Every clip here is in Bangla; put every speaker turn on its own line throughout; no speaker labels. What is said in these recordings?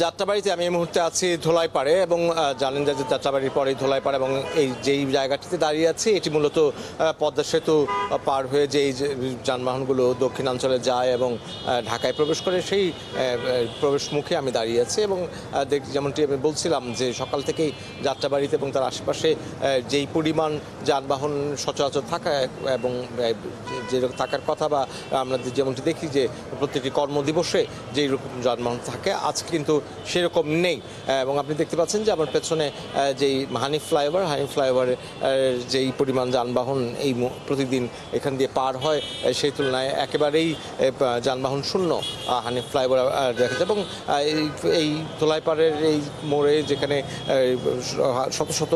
যাত্রাবাড়িতে আমি এই মুহূর্তে আছি ধোলাইপাড়ে এবং জানেন যে যাত্রাবাড়ির পরেই ধোলাইপাড় এবং এই যেই জায়গাটিতে দাঁড়িয়ে আছি এটি মূলত পদ্মা সেতু পার হয়ে যেই যানবাহনগুলো দক্ষিণাঞ্চলে যায় এবং ঢাকায় প্রবেশ করে সেই প্রবেশ মুখে আমি দাঁড়িয়ে আছি এবং যেমনটি আমি বলছিলাম যে সকাল থেকেই যাত্রাবাড়িতে এবং তার আশেপাশে যেই পরিমাণ যানবাহন সচরাচর থাকা এবং যে থাকার কথা বা আমরা যেমনটি দেখি যে প্রত্যেকটি কর্মদিবসে যেই রকম যানবাহন থাকে আজ কিন্তু সেরকম নেই এবং আপনি দেখতে পাচ্ছেন যে আমার পেছনে যেই হানিফ ফ্লাইওভারে যেই পরিমাণ যানবাহন এই প্রতিদিন এখান দিয়ে পার হয় সেই তুলনায় একেবারেই যানবাহন শূন্য হানিফ ফ্লাইওভার দেখা যায় এবং এই ধোলাইপাড়ের এই মোড়ে যেখানে শত শত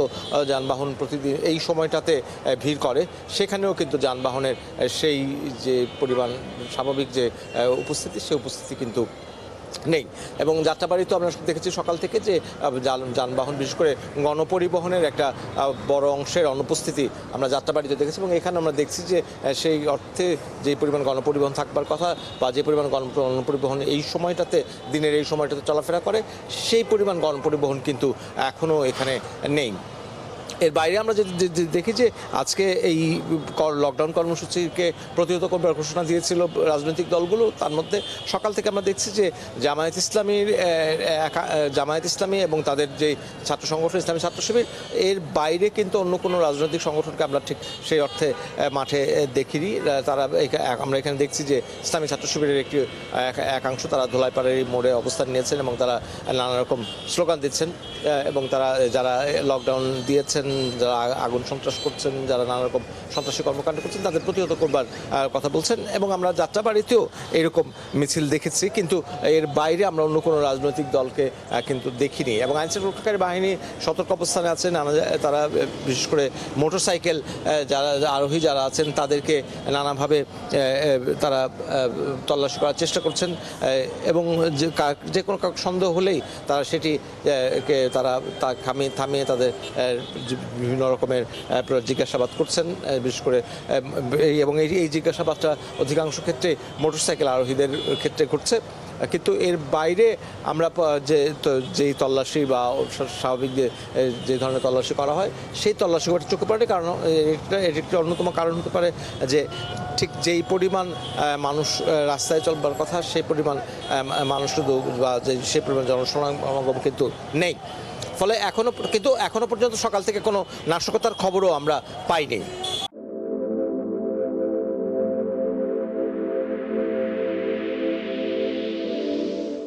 যানবাহন প্রতিদিন এই সময়টাতে ভিড় করে সেখানেও কিন্তু যানবাহনের সেই যে পরিমাণ স্বাভাবিক যে উপস্থিতি সেই উপস্থিতি কিন্তু নেই এবং যাত্রাবাড়ি তো আমরা দেখেছি সকাল থেকে যে যানবাহন বিশেষ করে গণপরিবহনের একটা বড় অংশের অনুপস্থিতি আমরা যাত্রাবাড়িতে দেখেছি এবং এখানে আমরা দেখছি যে সেই অর্থে যে পরিমাণ গণপরিবহন থাকবার কথা বা যে পরিমাণ গণপরিবহন এই সময়টাতে দিনের এই সময়টাতে চলাফেরা করে সেই পরিমাণ গণপরিবহন কিন্তু এখনও এখানে নেই। এর বাইরে আমরা যদি দেখি যে আজকে এই লকডাউন কর্মসূচিকে প্রতিহত করবার ঘোষণা দিয়েছিল রাজনৈতিক দলগুলো তার মধ্যে সকাল থেকে আমরা দেখছি যে জামায়াত ইসলামী এবং তাদের যে ছাত্র সংগঠন ইসলামী ছাত্র শিবির এর বাইরে কিন্তু অন্য কোনো রাজনৈতিক সংগঠনকে আমরা ঠিক সেই অর্থে মাঠে দেখিনি। আমরা এখানে দেখছি যে ইসলামী ছাত্র শিবিরের একটি একাংশ তারা ধোলাইপাড়ের মোড়ে অবস্থান নিয়েছেন এবং তারা নানা রকম স্লোগান দিচ্ছেন এবং তারা যারা লকডাউন দিয়েছেন যারা আগুন সন্ত্রাস করছেন যারা নানা রকম সন্ত্রাসী কর্মকাণ্ড করছেন তাদের প্রতিহত করবার কথা বলছেন এবং আমরা যাত্রাবাড়িতেও এরকম মিছিল দেখেছি কিন্তু এর বাইরে আমরা অন্য কোনো রাজনৈতিক দলকে কিন্তু দেখিনি এবং আইনশৃঙ্খলাকারী বাহিনী সতর্ক অবস্থানে আছেন। তারা বিশেষ করে মোটরসাইকেল যারা আরোহী যারা আছেন তাদেরকে নানাভাবে তারা তল্লাশি করার চেষ্টা করছেন এবং যে কোনো সন্দেহ হলেই তারা সেটিকে তারা থামিয়ে তাদের বিভিন্ন রকমের জিজ্ঞাসাবাদ করছেন বিশেষ করে এবং এই জিজ্ঞাসাবাদটা অধিকাংশ ক্ষেত্রে মোটরসাইকেল আরোহীদের ক্ষেত্রে ঘটছে কিন্তু এর বাইরে আমরা যেই তল্লাশি বা স্বাভাবিক যে ধরনের তল্লাশি করা হয় সেই তল্লাশি করতে চোখে পড়ে কারণ এর একটি অন্যতম কারণ হতে পারে যে ঠিক যেই পরিমাণ মানুষ রাস্তায় চলবার কথা সেই পরিমাণ মানুষ বা সেই পরিমাণ জনসমাগম কিন্তু নেই। ফলে এখনো পর্যন্ত সকাল থেকে কোনো নাশকতার খবরও আমরা পাইনি।